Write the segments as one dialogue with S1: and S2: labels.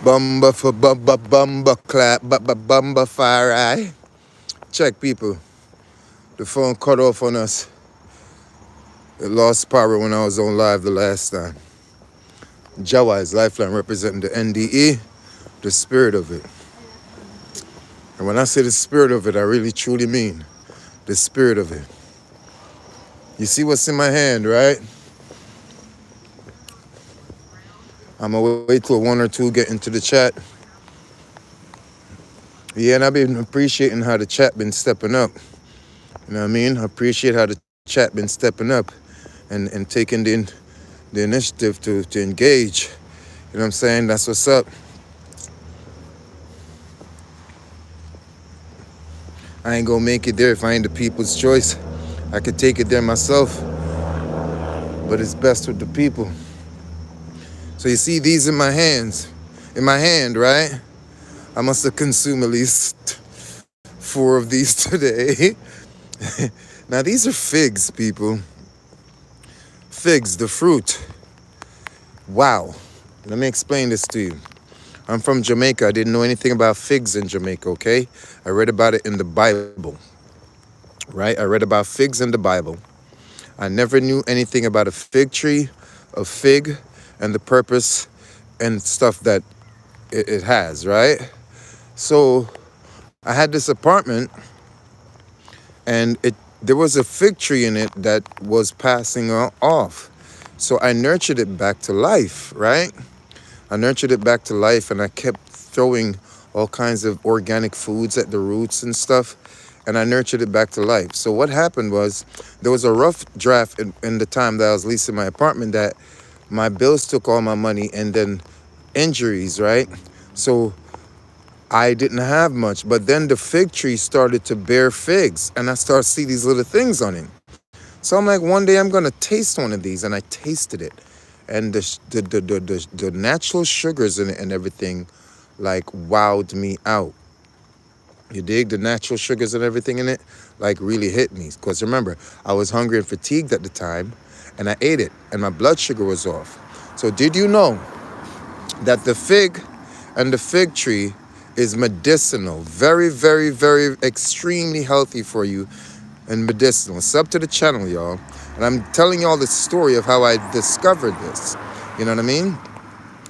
S1: Bumba for bumba bumba clap, bumba fire eye. Check people. The phone cut off on us. It lost power when I was on live the last time. Jawa is Lifeline representing the NDE, the spirit of it. And when I say the spirit of it, I really truly mean the spirit of it. You see what's in my hand, right? I'm gonna wait till one or two get into the chat. Yeah, and I've been appreciating how the chat been stepping up. You know what I mean? I appreciate how the chat been stepping up and taking the initiative to engage. You know what I'm saying? That's what's up. I ain't gonna make it there if I ain't the people's choice. I could take it there myself, but it's best with the people. So you see these in my hand, right? I must have consumed at least 4 of these today. Now these are figs, people. Figs, the fruit. Wow. Let me explain this to you. I'm from Jamaica. I didn't know anything about figs in Jamaica, okay? I read about it in the Bible, right? I read about figs in the Bible. I never knew anything about a fig tree, a fig, and the purpose and stuff that it has, right? So I had this apartment, and there was a fig tree in it that was passing off. So I nurtured it back to life, right? I nurtured it back to life, and I kept throwing all kinds of organic foods at the roots and stuff, and I nurtured it back to life. So what happened was there was a rough draft in the time that I was leasing my apartment that my bills took all my money, and then injuries, right? So I didn't have much, but then the fig tree started to bear figs, and I started to see these little things on it. So I'm like, one day I'm gonna taste one of these, and I tasted it, and the natural sugars in it and everything, like wowed me out. You dig? The natural sugars and everything in it, like really hit me. Because remember, I was hungry and fatigued at the time, and I ate it, and my blood sugar was off. So did you know that the fig and the fig tree is medicinal? Very, very, very extremely healthy for you and medicinal. Sub to the channel, y'all. And I'm telling y'all the story of how I discovered this. You know what I mean?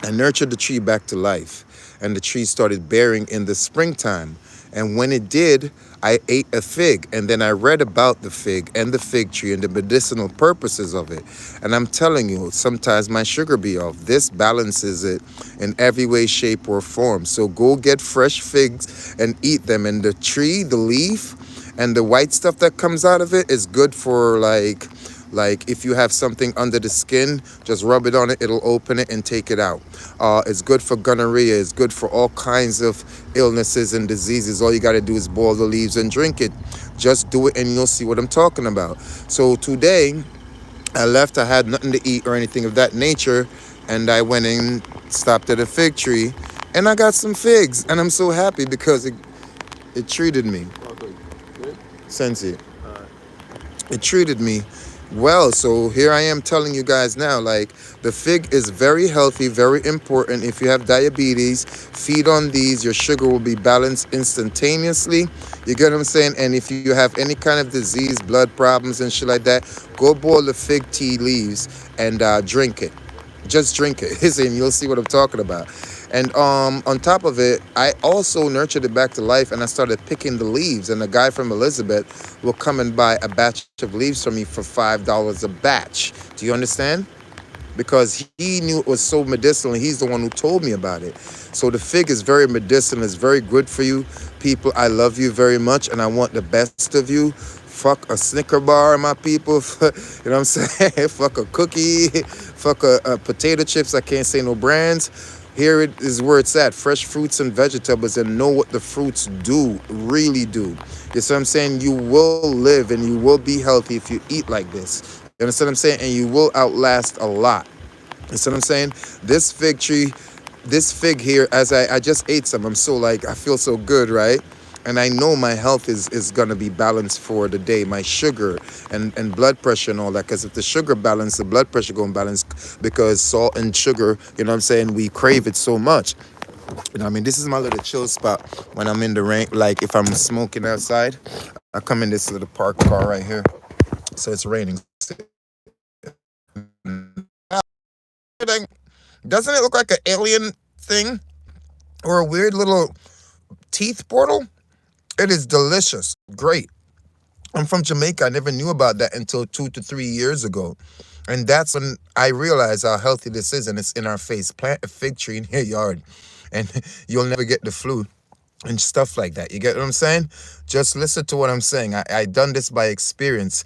S1: I nurtured the tree back to life, and the tree started bearing in the springtime. And when it did, I ate a fig, and then I read about the fig and the fig tree and the medicinal purposes of it. And I'm telling you, sometimes my sugar be off. This balances it in every way, shape, or form. So go get fresh figs and eat them. And the tree, the leaf, and the white stuff that comes out of it is good for like if you have something under the skin, just rub it on it, it'll open it and take it out. It's good for gonorrhea. It's good for all kinds of illnesses and diseases. All you got to do is boil the leaves and drink it. Just do it and you'll see what I'm talking about. So today I left. I had nothing to eat or anything of that nature, and I went and stopped at a fig tree, and I got some figs, and I'm so happy because it treated me. Sensei. It treated me well. So here I am telling you guys now, like, the fig is very healthy, very important. If you have diabetes, feed on these. Your sugar will be balanced instantaneously. You get what I'm saying? And if you have any kind of disease, blood problems and shit like that, go boil the fig tea leaves and drink it. Just drink it. And you'll see what I'm talking about. And on top of it, I also nurtured it back to life, and I started picking the leaves. And a guy from Elizabeth will come and buy a batch of leaves from me for $5 a batch. Do you understand? Because he knew it was so medicinal. He's the one who told me about it. So the fig is very medicinal. It's very good for you. People, I love you very much, and I want the best of you. Fuck a Snicker bar, my people. You know what I'm saying? Fuck a cookie. Fuck a potato chips. I can't say no brands. Here it is where it's at. Fresh fruits and vegetables, and know what the fruits do, really do. You see what I'm saying? You will live and you will be healthy if you eat like this. You understand what I'm saying? And you will outlast a lot. You see what I'm saying? This fig tree, this fig here, as I just ate some, I'm so like, I feel so good, right? And I know my health is going to be balanced for the day. My sugar and blood pressure and all that. Because if the sugar balance, the blood pressure going to balance, because salt and sugar, you know what I'm saying, we crave it so much. You know what I mean? This is my little chill spot when I'm in the rain. Like if I'm smoking outside, I come in this little parked car right here. So it's raining. Doesn't it look like an alien thing or a weird little teeth portal? It is delicious. Great. I'm from Jamaica. I never knew about that until 2 to 3 years ago. And that's when I realized how healthy this is, and it's in our face. Plant a fig tree in your yard, and you'll never get the flu and stuff like that. You get what I'm saying? Just listen to what I'm saying. I done this by experience.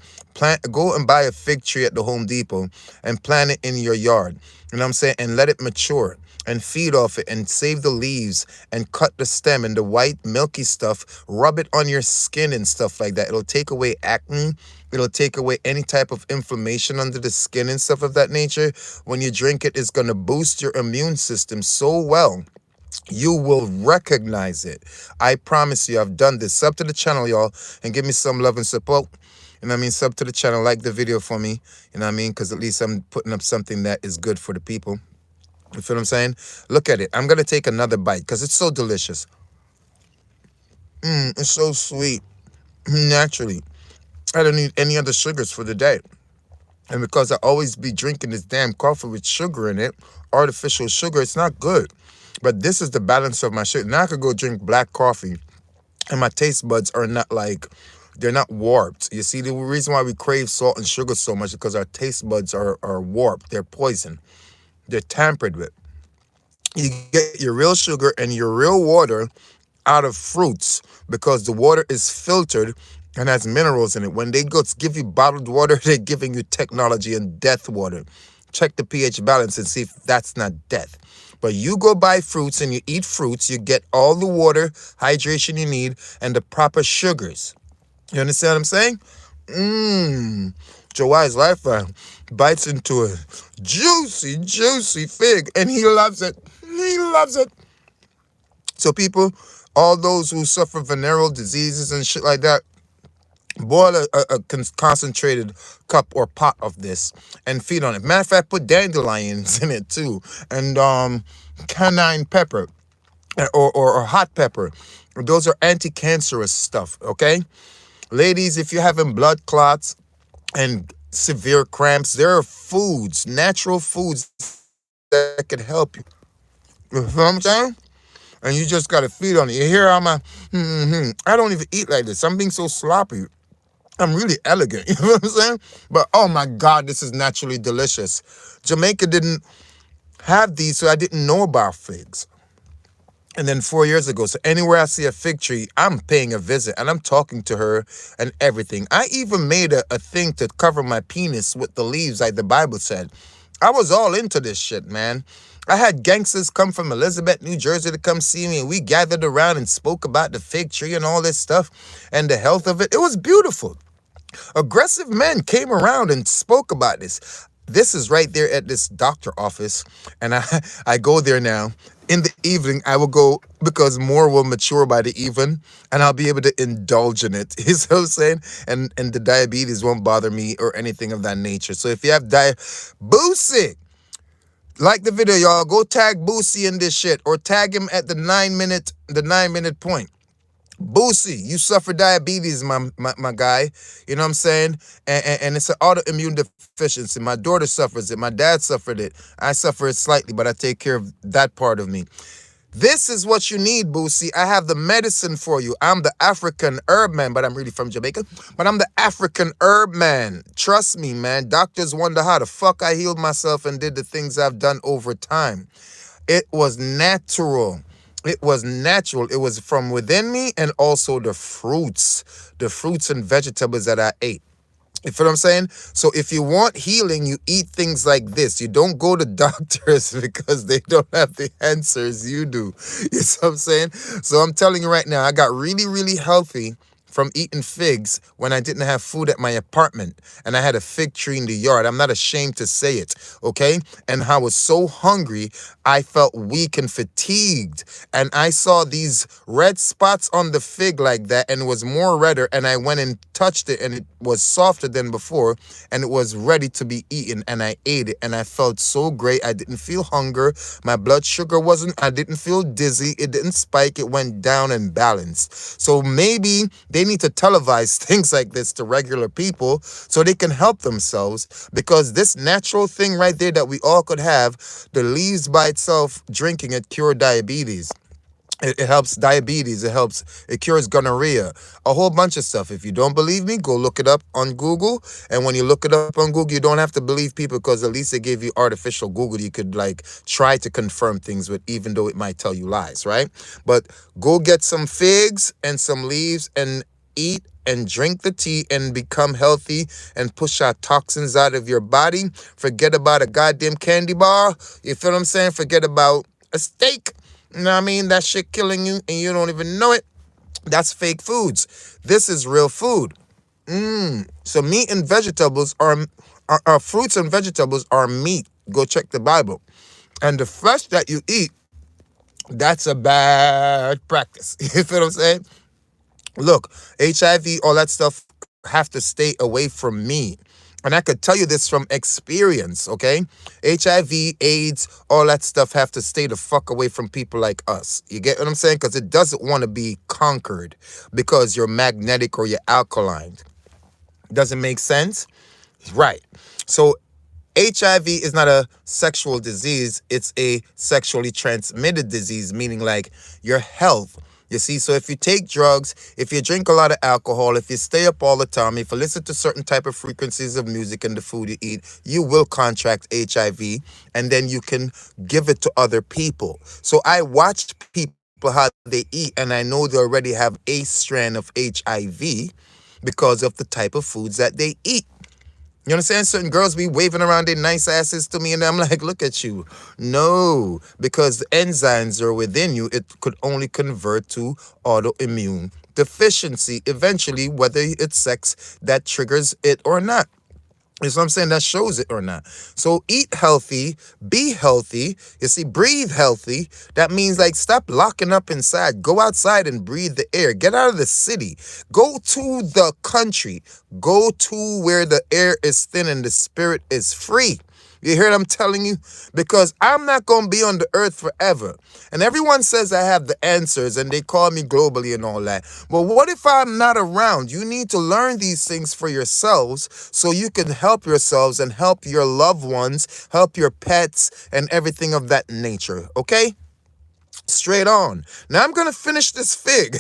S1: Go and buy a fig tree at the Home Depot and plant it in your yard. You know what I'm saying? And let it mature and feed off it and save the leaves and cut the stem and the white milky stuff. Rub it on your skin and stuff like that. It'll take away acne. It'll take away any type of inflammation under the skin and stuff of that nature. When you drink it, it's going to boost your immune system so well. You will recognize it. I promise you, I've done this. Sub to the channel, y'all, and give me some love and support. You know what I mean? Sub to the channel, like the video for me. You know what I mean? Because at least I'm putting up something that is good for the people. You feel what I'm saying? Look at it. I'm going to take another bite because it's so delicious. It's so sweet. Naturally. I don't need any other sugars for the day. And because I always be drinking this damn coffee with sugar in it, artificial sugar, it's not good. But this is the balance of my shit. Now I could go drink black coffee and my taste buds are not like, they're not warped. You see, the reason why we crave salt and sugar so much is because our taste buds are warped. They're poison. They're tampered with. You get your real sugar and your real water out of fruits because the water is filtered and has minerals in it. When they go to give you bottled water, they're giving you technology and death water. Check the pH balance and see if that's not death. But you go buy fruits and you eat fruits, you get all the water, hydration you need, and the proper sugars. You understand what I'm saying? Jawai's Lifeline bites into a juicy, juicy fig, and he loves it. He loves it. So people, all those who suffer venereal diseases and shit like that, boil a concentrated cup or pot of this and feed on it. Matter of fact, put dandelions in it too, and cayenne pepper or hot pepper. Those are anti-cancerous stuff, okay? Ladies, if you're having blood clots and severe cramps, there are foods, natural foods that can help you. You know what I'm saying? And you just got to feed on it. You hear how I don't even eat like this. I'm being so sloppy. I'm really elegant, you know what I'm saying? But oh my God, this is naturally delicious. Jamaica didn't have these, so I didn't know about figs. And then 4 years ago, so anywhere I see a fig tree, I'm paying a visit and I'm talking to her and everything. I even made a thing to cover my penis with the leaves like the Bible said. I was all into this shit, man. I had gangsters come from Elizabeth, New Jersey to come see me, and we gathered around and spoke about the fig tree and all this stuff and the health of it. It was beautiful. Aggressive men came around and spoke about this. This is right there at this doctor office, and I go there now. In the evening, I will go because more will mature by the evening, and I'll be able to indulge in it. You see what I'm saying? And the diabetes won't bother me or anything of that nature. So if you have Boosie, like the video, y'all. Go tag Boosie in this shit, or tag him at the 9-minute point. Boosie, you suffer diabetes, my guy. You know what I'm saying? And it's an autoimmune deficiency. My daughter suffers it. My dad suffered it. I suffer it slightly, but I take care of that part of me. This is what you need, Boosie. I have the medicine for you. I'm the African herb man, but I'm really from Jamaica. But I'm the African herb man. Trust me, man. Doctors wonder how the fuck I healed myself and did the things I've done over time. It was natural. It was natural. It was from within me, and also the fruits and vegetables that I ate. You feel what I'm saying? So if you want healing, you eat things like this. You don't go to doctors because they don't have the answers you do. You see what I'm saying? So I'm telling you right now, I got really, really healthy from eating figs when I didn't have food at my apartment and I had a fig tree in the yard. I'm not ashamed to say it, okay? And I was so hungry, I felt weak and fatigued. And I saw these red spots on the fig like that, and it was more redder. And I went and touched it, and it was softer than before, and it was ready to be eaten. And I ate it, and I felt so great. I didn't feel hunger. My blood sugar I didn't feel dizzy. It didn't spike. It went down and balanced. So maybe they need to televise things like this to regular people so they can help themselves, because this natural thing right there that we all could have, the leaves by itself, drinking it cure diabetes. It helps diabetes. It cures gonorrhea, a whole bunch of stuff. If you don't believe me, go look it up on Google. And when you look it up on Google, you don't have to believe people, because at least they gave you artificial Google. You could like try to confirm things with, even though it might tell you lies, right? But go get some figs and some leaves and eat and drink the tea and become healthy and push out toxins out of your body. Forget about a goddamn candy bar. You feel what I'm saying? Forget about a steak. You know what I mean? That shit killing you and you don't even know it. That's fake foods. This is real food. So meat and vegetables are fruits and vegetables are meat. Go check the Bible. And the flesh that you eat, that's a bad practice. You feel what I'm saying? Look, HIV, all that stuff have to stay away from me. And I could tell you this from experience, okay? HIV, AIDS, all that stuff have to stay the fuck away from people like us. You get what I'm saying? Because it doesn't want to be conquered because you're magnetic or you're alkaline. Doesn't make sense? Right. So HIV is not a sexual disease. It's a sexually transmitted disease, meaning like your health. You see, so if you take drugs, if you drink a lot of alcohol, if you stay up all the time, if you listen to certain type of frequencies of music and the food you eat, you will contract HIV, and then you can give it to other people. So I watched people how they eat, and I know they already have a strand of HIV because of the type of foods that they eat. You understand? Certain girls be waving around their nice asses to me, and I'm like, look at you. No, because the enzymes are within you. It could only convert to autoimmune deficiency eventually, whether it's sex that triggers it or not. You see what I'm saying? That shows it or not. So eat healthy, be healthy. You see, breathe healthy. That means like stop locking up inside. Go outside and breathe the air. Get out of the city. Go to the country. Go to where the air is thin and the spirit is free. You hear what I'm telling you? Because I'm not going to be on the earth forever. And everyone says I have the answers and they call me globally and all that. Well, what if I'm not around? You need to learn these things for yourselves so you can help yourselves and help your loved ones, help your pets and everything of that nature. Okay? Straight on. Now I'm going to finish this fig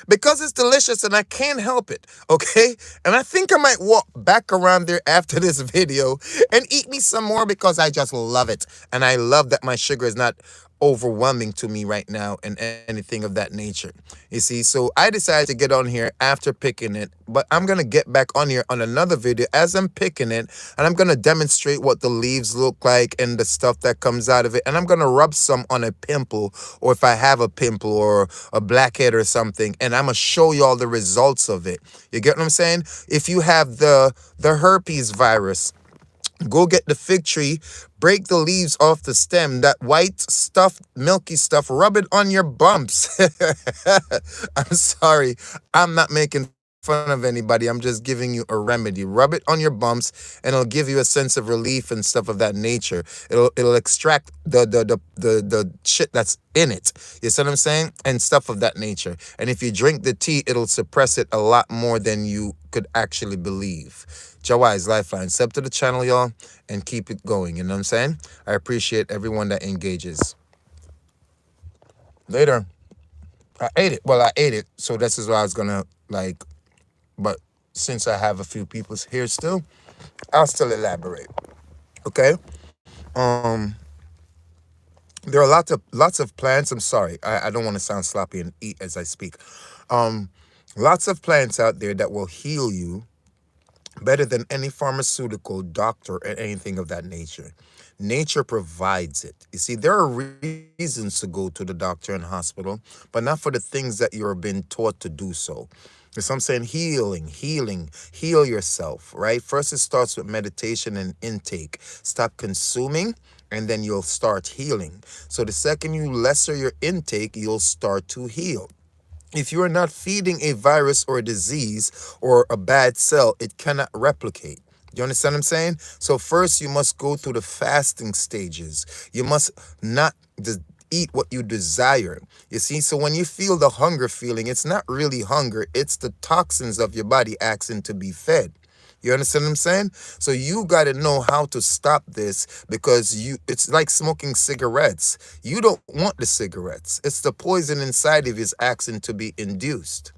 S1: because it's delicious and I can't help it, okay? And I think I might walk back around there after this video and eat me some more because I just love it. And I love that my sugar is not overwhelming to me right now and anything of that nature. You see, so I decided to get on here after picking it, but I'm going to get back on here on another video as I'm picking it, and I'm going to demonstrate what the leaves look like and the stuff that comes out of it, and I'm going to rub some on a pimple, or if I have a pimple or a blackhead or something, and I'm going to show you all the results of it. You get what I'm saying? If you have the herpes virus, go get the fig tree, break the leaves off the stem, that white stuff, milky stuff, rub it on your bumps. I'm sorry, I'm not making fun of anybody. I'm just giving you a remedy. Rub it on your bumps and it'll give you a sense of relief and stuff of that nature. It'll extract the shit that's in it. You see what I'm saying? And stuff of that nature. And if you drink the tea, it'll suppress it a lot more than you could actually believe. Jawai's Lifeline. Sub to the channel, y'all, and keep it going. You know what I'm saying? I appreciate everyone that engages. Later. I ate it. Well, I ate it. So this is why I was going to, like, but since I have a few people here still, I'll still elaborate. Okay? There are lots of plants. I'm sorry. I don't want to sound sloppy and eat as I speak. Lots of plants out there that will heal you better than any pharmaceutical, doctor, or anything of that nature. Nature provides it. You see, there are reasons to go to the doctor and hospital, but not for the things that you're being taught to do so. That's what I'm saying. Healing, heal yourself, right? First, it starts with meditation and intake. Stop consuming, and then you'll start healing. So the second you lesser your intake, you'll start to heal. If you are not feeding a virus or a disease or a bad cell, it cannot replicate. You understand what I'm saying? So first you must go through the fasting stages. You must not eat what you desire. You see, so when you feel the hunger feeling, it's not really hunger, it's the toxins of your body asking to be fed. You understand what I'm saying? So you got to know how to stop this, because it's like smoking cigarettes. You don't want the cigarettes. It's the poison inside of you is asking to be induced.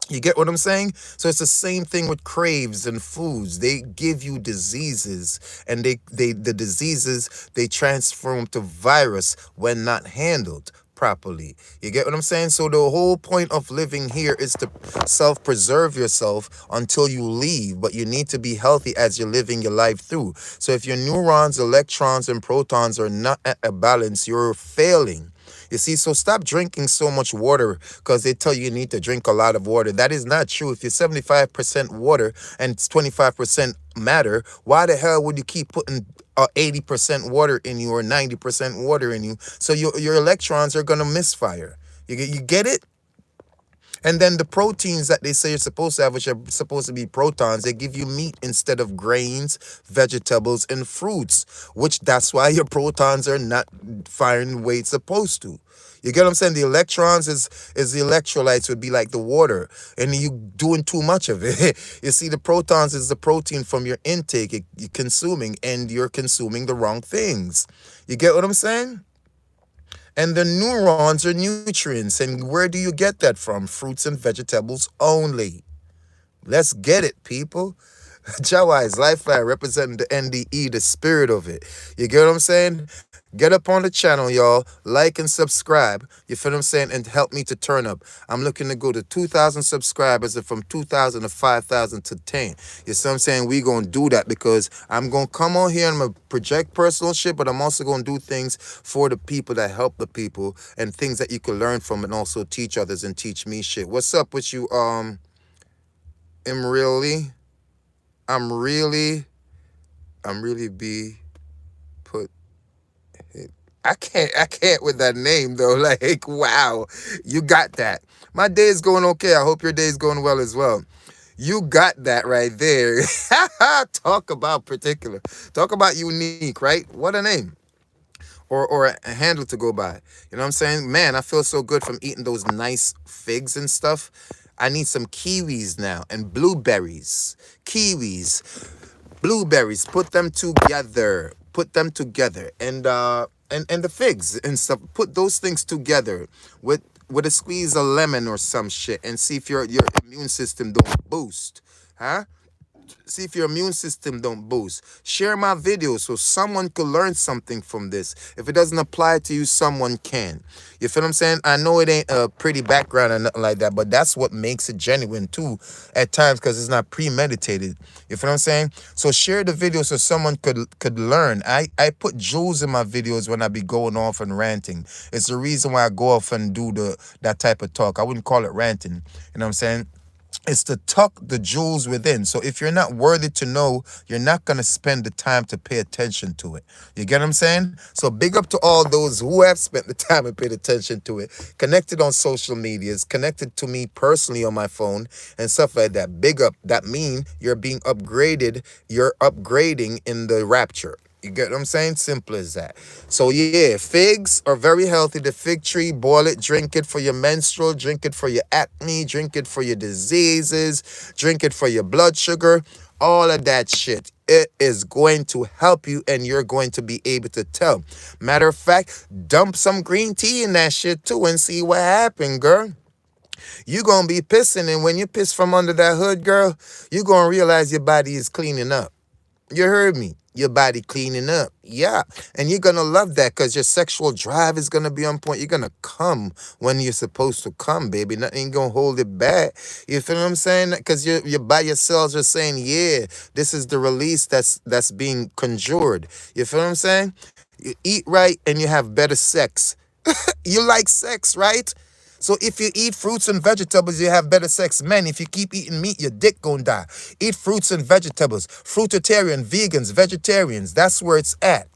S1: You get what I'm saying? So it's the same thing with craves and foods. They give you diseases, and the diseases they transform to virus when not handled properly. You get what I'm saying? So the whole point of living here is to self-preserve yourself until you leave, but you need to be healthy as you're living your life through. So if your neurons, electrons, and protons are not at a balance, you're failing. You see, so stop drinking so much water because they tell you need to drink a lot of water. That is not true. If you're 75% water and it's 25% matter, why the hell would you keep putting 80% water in you or 90% water in you? So your electrons are going to misfire. You get it? And then the proteins that they say you're supposed to have, which are supposed to be protons, they give you meat instead of grains, vegetables, and fruits, which that's why your protons are not firing the way it's supposed to. You get what I'm saying? The electrons is the electrolytes would be like the water, and you doing too much of it. You see, the protons is the protein from your intake you're consuming, and you're consuming the wrong things. You get what I'm saying? And the neurons are nutrients. And where do you get that from? Fruits and vegetables only. Let's get it, people. Jawai's Lifeline representing the NDE, the spirit of it. You get what I'm saying? Get up on the channel, y'all. Like and subscribe. You feel what I'm saying? And help me to turn up. I'm looking to go to 2,000 subscribers, and from 2,000 to 5,000 to 10. You see what I'm saying? We going to do that because I'm going to come on here and I'm going to project personal shit, but I'm also going to do things for the people that help the people and things that you can learn from and also teach others and teach me shit. What's up with you, I'm really be put it. I can't with that name though. Like, wow, you got that. My day is going okay. I hope your day is going well as well. You got that right there. Talk about particular. Talk about unique, right? What a name. Or a handle to go by. You know what I'm saying? Man, I feel so good from eating those nice figs and stuff. I need some kiwis now and blueberries. Kiwis, blueberries, put them together. Put them together. And the figs and stuff. Put those things together with a squeeze of lemon or some shit and see if your immune system don't boost. Huh? See if your immune system don't boost. Share my videos so someone could learn something from this. If it doesn't apply to you, someone can. You feel what I'm saying? I know it ain't a pretty background or nothing like that, but that's what makes it genuine too at times, because it's not premeditated. You feel what I'm saying? So share the video so someone could learn. I put jewels in my videos when I be going off and ranting. It's the reason why I go off and do that type of talk. I wouldn't call it ranting. You know what I'm saying? It's to tuck the jewels within. So if you're not worthy to know, you're not going to spend the time to pay attention to it. You get what I'm saying? So big up to all those who have spent the time and paid attention to it. Connected on social medias, connected to me personally on my phone and stuff like that. Big up. That mean you're being upgraded. You're upgrading in the rapture. You get what I'm saying? Simple as that. So yeah, figs are very healthy. The fig tree, boil it, drink it for your menstrual, drink it for your acne, drink it for your diseases, drink it for your blood sugar, all of that shit. It is going to help you and you're going to be able to tell. Matter of fact, dump some green tea in that shit too and see what happened, girl. You gonna be pissing, and when you piss from under that hood, girl, you gonna realize your body is cleaning up. You heard me. Your body cleaning up. Yeah. And you're going to love that because your sexual drive is going to be on point. You're going to come when you're supposed to come, baby. Nothing going to hold it back. You feel what I'm saying? Because your body, your cells are saying, yeah, this is the release that's being conjured. You feel what I'm saying? You eat right and you have better sex. You like sex, right? So if you eat fruits and vegetables, you have better sex. Men, if you keep eating meat, your dick gonna die. Eat fruits and vegetables. Fruitarian, vegans, vegetarians, that's where it's at.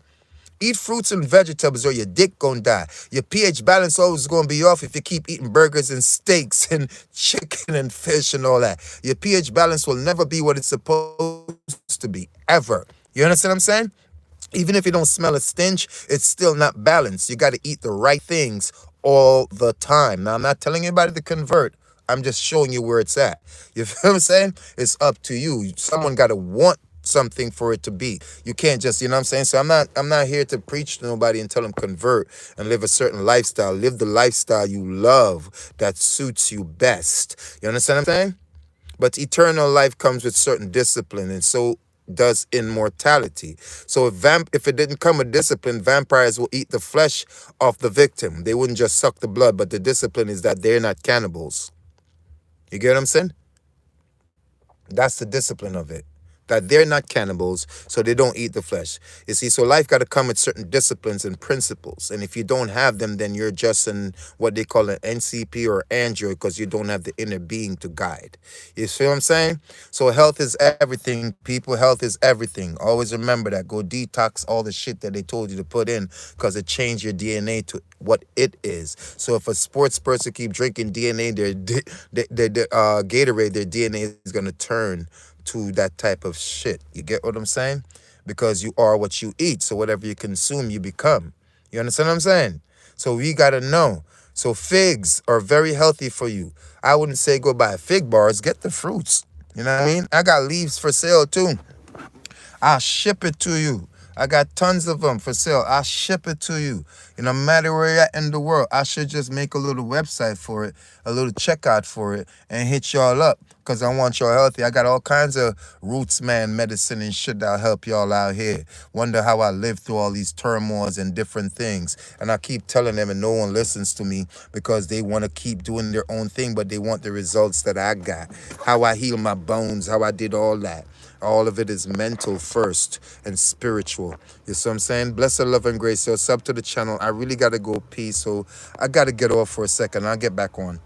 S1: Eat fruits and vegetables or your dick gonna die. Your pH balance always gonna be off if you keep eating burgers and steaks and chicken and fish and all that. Your pH balance will never be what it's supposed to be, ever. You understand what I'm saying? Even if you don't smell a stench, it's still not balanced. You got to eat the right things all the time. Now, I'm not telling anybody to convert. I'm just showing you where it's at. You feel what I'm saying? It's up to you. Someone got to want something for it to be. You can't just, you know what I'm saying? So I'm not here to preach to nobody and tell them convert and live a certain lifestyle. Live the lifestyle you love that suits you best. You understand what I'm saying? But eternal life comes with certain discipline, and so does immortality. So if it didn't come with discipline, vampires will eat the flesh of the victim. They wouldn't just suck the blood, but the discipline is that they're not cannibals. You get what I'm saying? That's the discipline of it. That they're not cannibals, so they don't eat the flesh. You see, so life got to come with certain disciplines and principles. And if you don't have them, then you're just in what they call an NCP or Android because you don't have the inner being to guide. You see what I'm saying? So health is everything, people. Health is everything. Always remember that. Go detox all the shit that they told you to put in because it changed your DNA to what it is. So if a sports person keep drinking DNA, their Gatorade, their DNA is going to turn to that type of shit. You get what I'm saying? Because you are what you eat. So whatever you consume, you become. You understand what I'm saying? So we got to know. So figs are very healthy for you. I wouldn't say go buy fig bars. Get the fruits. You know what I mean? I got leaves for sale too. I'll ship it to you. I got tons of them for sale. I'll ship it to you. No matter where you're at in the world, I should just make a little website for it, a little checkout for it, and hit y'all up because I want y'all healthy. I got all kinds of roots, man, medicine and shit that'll help y'all out here. Wonder how I live through all these turmoils and different things. And I keep telling them and no one listens to me because they want to keep doing their own thing, but they want the results that I got. How I heal my bones, how I did all that. All of it is mental first and spiritual. You see what I'm saying? Blessed love and grace. So sub to the channel. I really got to go pee, so I got to get off for a second. I'll get back on.